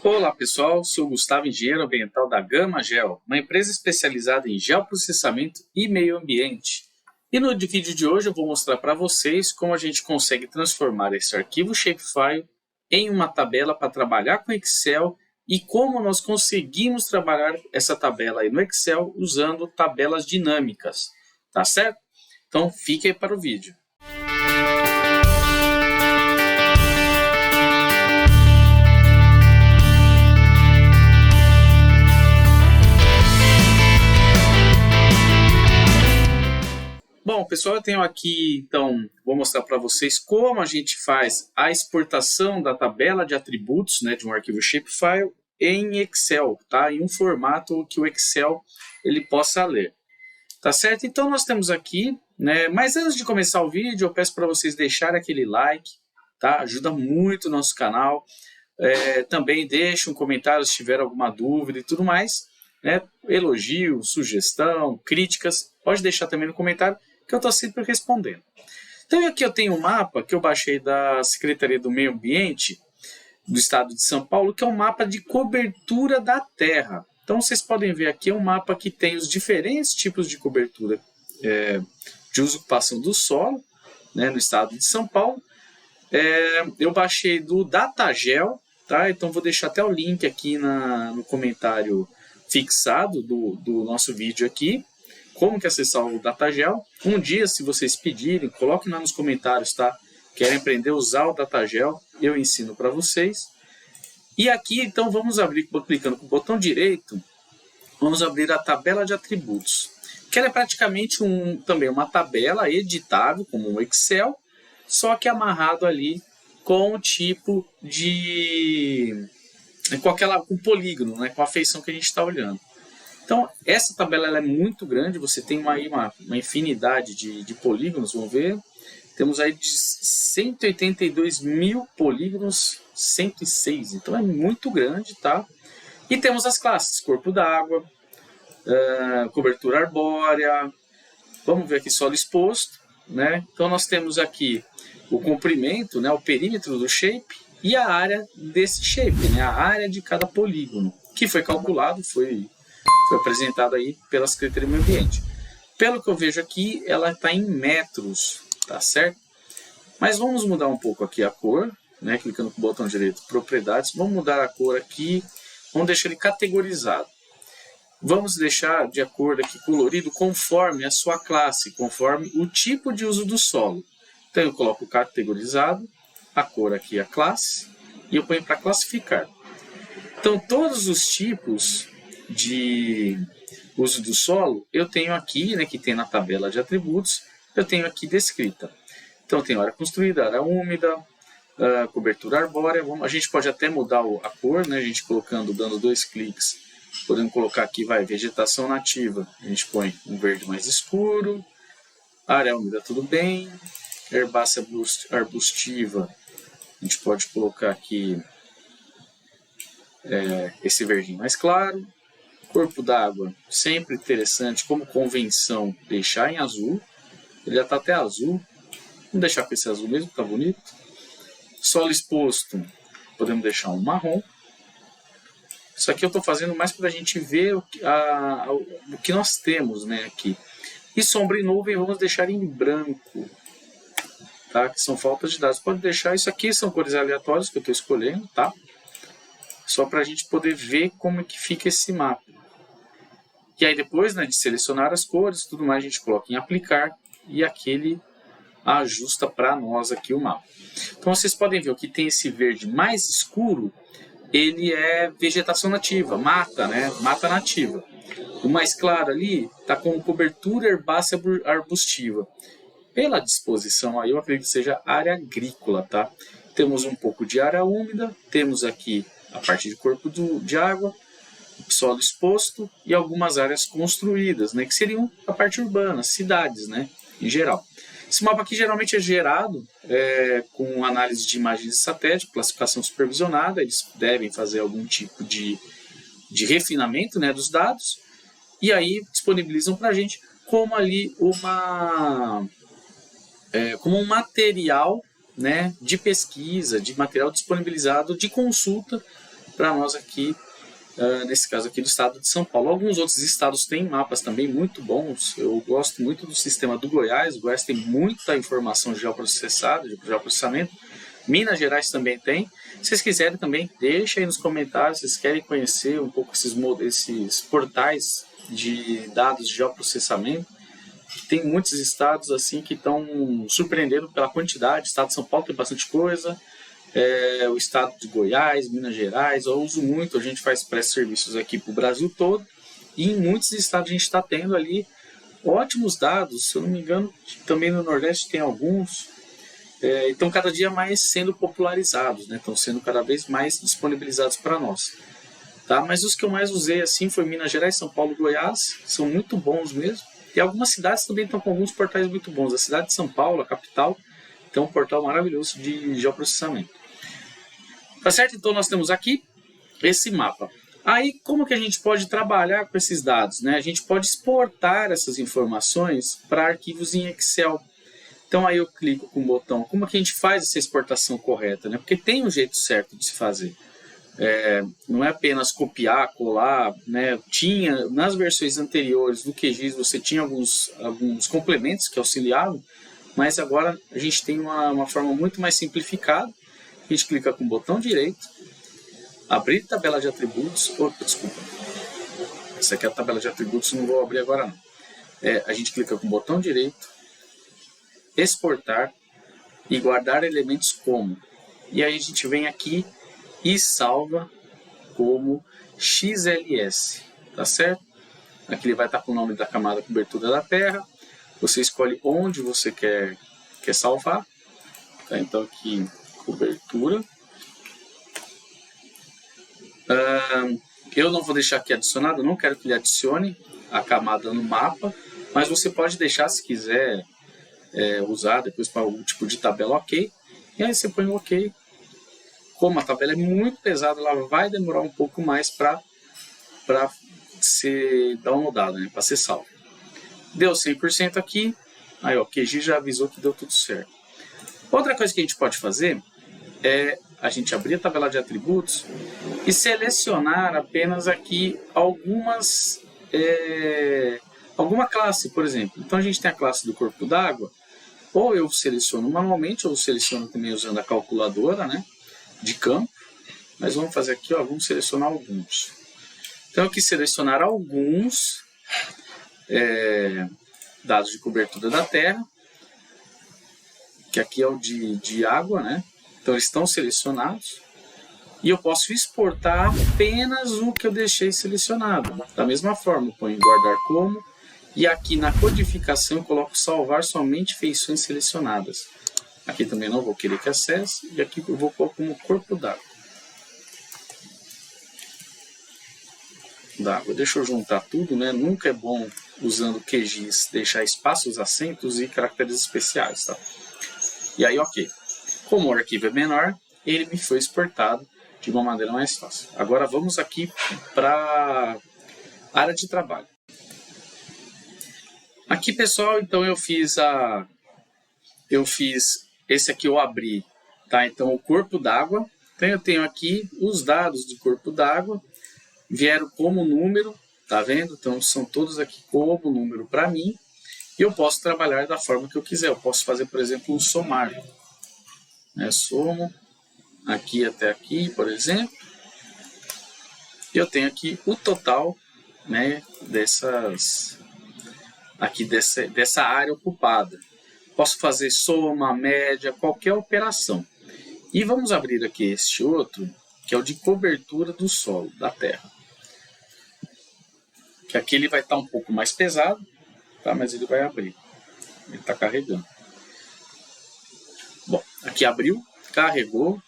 Olá pessoal, sou Gustavo, engenheiro ambiental da Gama Geo, uma empresa especializada em geoprocessamento e meio ambiente. E no vídeo de hoje eu vou mostrar para vocês como a gente consegue transformar esse arquivo shapefile em uma tabela para trabalhar com Excel e como nós conseguimos trabalhar essa tabela aí no Excel usando tabelas dinâmicas, tá certo? Então fique aí para o vídeo. Bom, pessoal, eu tenho aqui, então, vou mostrar para vocês como a gente faz a exportação da tabela de atributos, né, de um arquivo shapefile em Excel, tá? Em um formato que o Excel ele possa ler, tá certo? Então, nós temos aqui, né, mas antes de começar o vídeo, eu peço para vocês deixarem aquele like, tá? Ajuda muito o nosso canal. Também deixe um comentário se tiver alguma dúvida e tudo mais, né? Elogio, sugestão, críticas, pode deixar também no comentário, que eu estou sempre respondendo. Então aqui eu tenho um mapa que eu baixei da Secretaria do Meio Ambiente do Estado de São Paulo, que é um mapa de cobertura da terra. Então vocês podem ver aqui, é um mapa que tem os diferentes tipos de cobertura de uso e ocupação do solo, né, no Estado de São Paulo. Eu baixei do Datagel, tá? Então vou deixar até o link aqui no comentário fixado do nosso vídeo aqui. Como que acessar o Datagel? Um dia, se vocês pedirem, coloquem lá nos comentários, tá? Querem aprender a usar o Datagel, eu ensino para vocês. E aqui, então, vamos abrir, clicando com o botão direito, vamos abrir a tabela de atributos, que ela é praticamente também uma tabela editável, como um Excel, só que amarrado ali com o tipo de... com o polígono, né? Com a feição que a gente está olhando. Então, essa tabela ela é muito grande, você tem uma infinidade de polígonos, vamos ver. Temos aí de 182 mil polígonos, 106, então é muito grande, tá? E temos as classes, corpo d'água, cobertura arbórea, vamos ver aqui solo exposto, né? Então nós temos aqui o comprimento, né, o perímetro do shape e a área desse shape, né, a área de cada polígono, que foi calculado, foi apresentado aí pela Secretaria do Meio Ambiente. Pelo que eu vejo aqui, ela está em metros, tá certo? Mas vamos mudar um pouco aqui a cor, né? Clicando com o botão direito, propriedades, vamos mudar a cor aqui, vamos deixar ele categorizado. Vamos deixar de acordo aqui colorido conforme a sua classe, conforme o tipo de uso do solo. Então eu coloco categorizado, a cor aqui a classe, e eu ponho para classificar. Então todos os tipos de uso do solo, eu tenho aqui, né, que tem na tabela de atributos, eu tenho aqui descrita. Então, tem área construída, área úmida, cobertura arbórea. A gente pode até mudar a cor, né, a gente dando 2 cliques, podemos colocar aqui, vegetação nativa, a gente põe um verde mais escuro, área úmida, tudo bem, herbácea arbustiva, a gente pode colocar aqui esse verdinho mais claro. Corpo d'água, sempre interessante, como convenção, deixar em azul. Ele já está até azul. Vamos deixar com esse azul mesmo, tá bonito. Solo exposto, podemos deixar um marrom. Isso aqui eu estou fazendo mais para a gente ver o que nós temos, né, aqui. E sombra e nuvem, vamos deixar em branco. Tá? Que são faltas de dados. Pode deixar, isso aqui são cores aleatórias que eu estou escolhendo, tá? Só para a gente poder ver como é que fica esse mapa. E aí depois, né, de selecionar as cores e tudo mais, a gente coloca em aplicar e aqui ele ajusta para nós aqui o mapa. Então vocês podem ver que tem esse verde mais escuro, ele é vegetação nativa, mata, né, mata nativa. O mais claro ali está com cobertura herbácea arbustiva. Pela disposição aí eu acredito que seja área agrícola, tá? Temos um pouco de área úmida, temos aqui a parte de corpo de água, solo exposto e algumas áreas construídas, né, que seriam a parte urbana, cidades, né, em geral. Esse mapa aqui geralmente é gerado com análise de imagens de satélite, classificação supervisionada, eles devem fazer algum tipo de refinamento, né, dos dados, e aí disponibilizam para a gente como ali como um material, né, de pesquisa, de material disponibilizado de consulta para nós aqui, nesse caso aqui do estado de São Paulo. Alguns outros estados têm mapas também muito bons. Eu gosto muito do sistema do Goiás. O Goiás tem muita informação geoprocessada, de geoprocessamento. Minas Gerais também tem. Se vocês quiserem também, deixa aí nos comentários. Se vocês querem conhecer um pouco esses portais de dados de geoprocessamento. Tem muitos estados assim que estão surpreendendo pela quantidade. O estado de São Paulo tem bastante coisa. O estado de Goiás, Minas Gerais, eu uso muito. A gente faz pré-serviços aqui para o Brasil todo. E em muitos estados a gente está tendo ali ótimos dados. Se eu não me engano, também no Nordeste tem alguns. Estão cada dia mais sendo popularizados, né? Estão sendo cada vez mais disponibilizados para nós. Tá? Mas os que eu mais usei assim foi Minas Gerais, São Paulo e Goiás. São muito bons mesmo. E algumas cidades também estão com alguns portais muito bons. A cidade de São Paulo, a capital, tem um portal maravilhoso de geoprocessamento. Tá certo? Então nós temos aqui esse mapa. Aí como que a gente pode trabalhar com esses dados, né? A gente pode exportar essas informações para arquivos em Excel. Então aí eu clico com o botão. Como que a gente faz essa exportação correta, né? Porque tem um jeito certo de se fazer. Não é apenas copiar, colar, né? Nas versões anteriores do QGIS você tinha alguns complementos que auxiliavam, mas agora a gente tem uma forma muito mais simplificada. A gente clica com o botão direito, abrir tabela de atributos. Desculpa, essa aqui é a tabela de atributos, não vou abrir agora não. A gente clica com o botão direito, exportar e guardar elementos como. E aí a gente vem aqui e salva como XLS, tá certo? Aqui ele vai estar com o nome da camada cobertura da Terra. Você escolhe onde você quer salvar. Tá? Então aqui, cobertura. Eu não vou deixar aqui adicionado, não quero que ele adicione a camada no mapa, mas você pode deixar se quiser usar depois para algum tipo de tabela ok. E aí você põe o ok. Como a tabela é muito pesada, ela vai demorar um pouco mais para ser downloadada, né? Para ser salvo. Deu 100% aqui. Aí, ó, o QGIS já avisou que deu tudo certo. Outra coisa que a gente pode fazer é a gente abrir a tabela de atributos e selecionar apenas aqui alguma classe, por exemplo. Então a gente tem a classe do corpo d'água, ou eu seleciono manualmente, ou seleciono também usando a calculadora, né, de campo. Mas vamos fazer aqui, ó, vamos selecionar alguns. Então aqui selecionar alguns dados de cobertura da Terra, que aqui é o de água, né? Então eles estão selecionados. E eu posso exportar apenas o que eu deixei selecionado. Da mesma forma, eu ponho em guardar como. E aqui na codificação eu coloco salvar somente feições selecionadas. Aqui também não vou querer que acesse. E aqui eu vou pôr como corpo d'água. Deixa eu juntar tudo, né? Nunca é bom, usando QGIS, deixar espaços, acentos e caracteres especiais, tá? E aí, ok. Como o arquivo é menor, ele me foi exportado de uma maneira mais fácil. Agora vamos aqui para a área de trabalho. Aqui, pessoal, então eu fiz esse aqui eu abri, tá? Então o corpo d'água. Então eu tenho aqui os dados do corpo d'água, vieram como número, tá vendo? Então são todos aqui como número para mim. E eu posso trabalhar da forma que eu quiser. Eu posso fazer, por exemplo, um somar. Somo aqui até aqui, por exemplo. E eu tenho aqui o total, né, dessa área ocupada. Posso fazer soma, média, qualquer operação. E vamos abrir aqui este outro, que é o de cobertura do solo, da terra. Que aqui ele vai estar um pouco mais pesado, tá? Mas ele vai abrir. Ele está carregando. Bom, aqui abriu, carregou.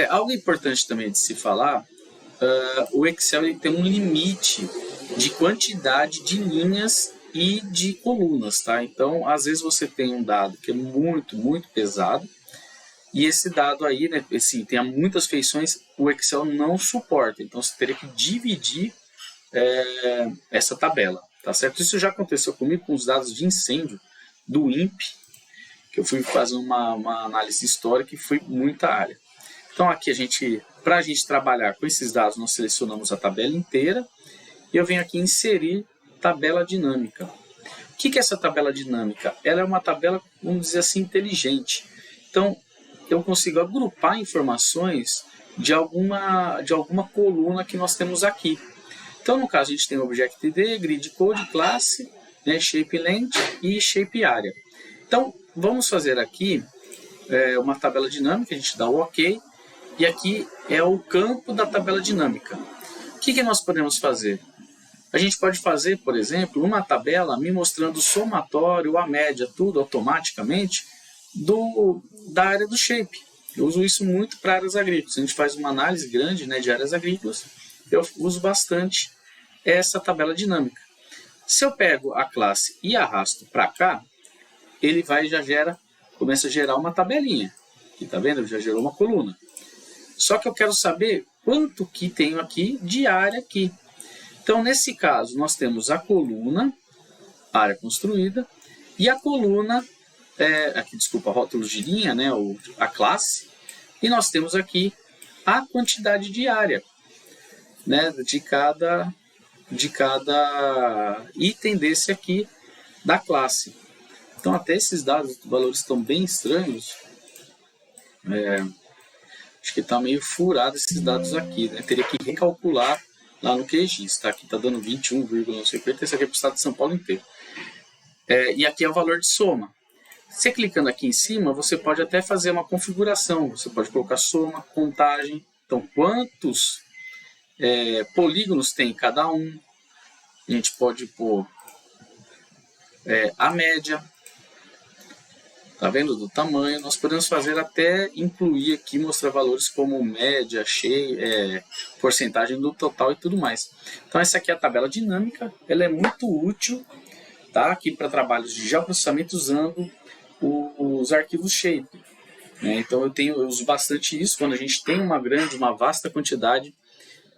Algo importante também de se falar, o Excel ele tem um limite de quantidade de linhas e de colunas, tá? Então, às vezes você tem um dado que é muito, muito pesado, e esse dado aí, né, assim, tem muitas feições, o Excel não suporta. Então, você teria que dividir essa tabela, tá certo? Isso já aconteceu comigo com os dados de incêndio do INPE, que eu fui fazer uma análise histórica e foi muita área. Então aqui a gente para a gente trabalhar com esses dados, nós selecionamos a tabela inteira e eu venho aqui inserir tabela dinâmica. O que é essa tabela dinâmica? Ela é uma tabela, vamos dizer assim, inteligente. Então, eu consigo agrupar informações de alguma coluna que nós temos aqui. Então, no caso, a gente tem Object-D, Grid Code, classe, né, Shape Length e Shape Area. Então, vamos fazer aqui uma tabela dinâmica, a gente dá o OK, e aqui é o campo da tabela dinâmica. O que nós podemos fazer? A gente pode fazer, por exemplo, uma tabela me mostrando o somatório, a média, tudo automaticamente da área do Shape. Eu uso isso muito para áreas agrícolas. A gente faz uma análise grande, né, de áreas agrícolas. Eu uso bastante essa tabela dinâmica. Se eu pego a classe e arrasto para cá, ele começa a gerar uma tabelinha. E tá vendo? Já gerou uma coluna. Só que eu quero saber quanto que tenho aqui de área aqui. Então, nesse caso, nós temos a coluna, área construída, e a coluna, rótulos de linha, né, a classe, e nós temos aqui a quantidade de área, né, de cada item desse aqui da classe. Então, até esses dados, valores estão bem estranhos. Acho que está meio furado esses dados aqui, né? Teria que recalcular lá no QGIS, tá? Aqui está dando 21, não sei o que, esse aqui é para o estado de São Paulo inteiro. E aqui é o valor de soma. Você clicando aqui em cima, você pode até fazer uma configuração. Você pode colocar soma, contagem. Então, quantos polígonos tem cada um? A gente pode pôr a média. Tá vendo? Do tamanho. Nós podemos fazer até incluir aqui, mostrar valores como média, porcentagem do total e tudo mais. Então, essa aqui é a tabela dinâmica. Ela é muito útil, tá? Aqui para trabalhos de geoprocessamento usando os arquivos Shape. Né? Então, eu uso bastante isso quando a gente tem uma vasta quantidade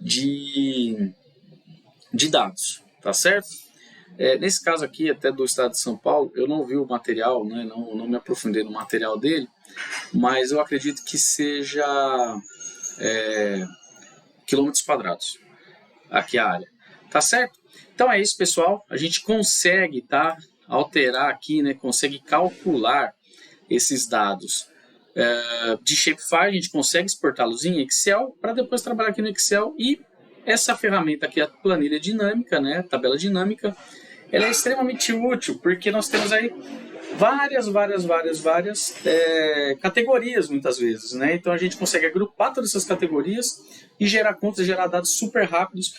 de dados. Tá certo? Nesse caso aqui, até do estado de São Paulo, eu não vi o material, né, não me aprofundei no material dele, mas eu acredito que seja quilômetros quadrados, aqui a área. Tá certo? Então é isso, pessoal. A gente consegue alterar aqui, né, consegue calcular esses dados de Shapefile, a gente consegue exportá-los em Excel, para depois trabalhar aqui no Excel. E essa ferramenta aqui, a planilha dinâmica, né, tabela dinâmica, ela é extremamente útil, porque nós temos aí várias categorias, muitas vezes, né? Então a gente consegue agrupar todas essas categorias e gerar contas, gerar dados super rápidos.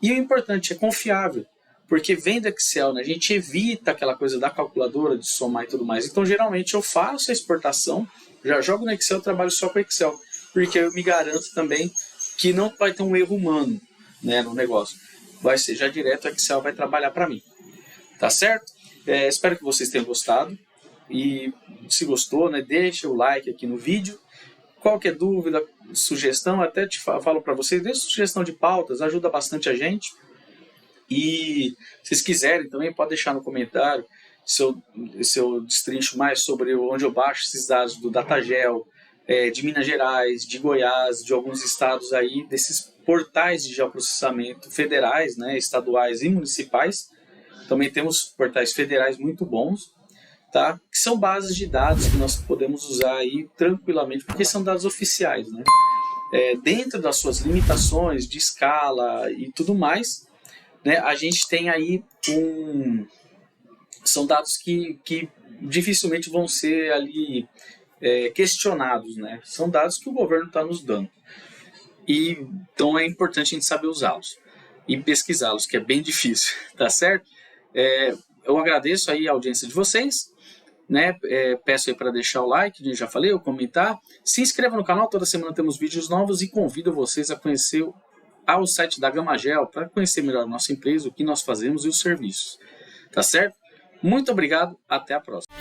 E o importante é confiável, porque vem do Excel, né? A gente evita aquela coisa da calculadora, de somar e tudo mais. Então, geralmente, eu faço a exportação, já jogo no Excel, trabalho só com Excel, porque eu me garanto também que não vai ter um erro humano, né, no negócio. Vai ser já direto, o Excel vai trabalhar para mim. Tá certo? Espero que vocês tenham gostado. E se gostou, né, deixa o like aqui no vídeo. Qualquer dúvida, sugestão, até falo para vocês, deixa sugestão de pautas, ajuda bastante a gente. E se vocês quiserem também, pode deixar no comentário se eu destrincho mais sobre onde eu baixo esses dados do Datagel, de Minas Gerais, de Goiás, de alguns estados aí, desses portais de geoprocessamento federais, né, estaduais e municipais. Também temos portais federais muito bons, tá? Que são bases de dados que nós podemos usar aí tranquilamente, porque são dados oficiais, né? Dentro das suas limitações de escala e tudo mais, né, a gente tem aí são dados que dificilmente vão ser ali questionados, né? São dados que o governo está nos dando. Então é importante a gente saber usá-los e pesquisá-los, que é bem difícil, tá certo? Eu agradeço aí a audiência de vocês, né? Peço aí para deixar o like, já falei, ou comentar. Se inscreva no canal, toda semana temos vídeos novos, e convido vocês a conhecer o site da Gamagel para conhecer melhor a nossa empresa, o que nós fazemos e os serviços. Tá certo? Muito obrigado, até a próxima.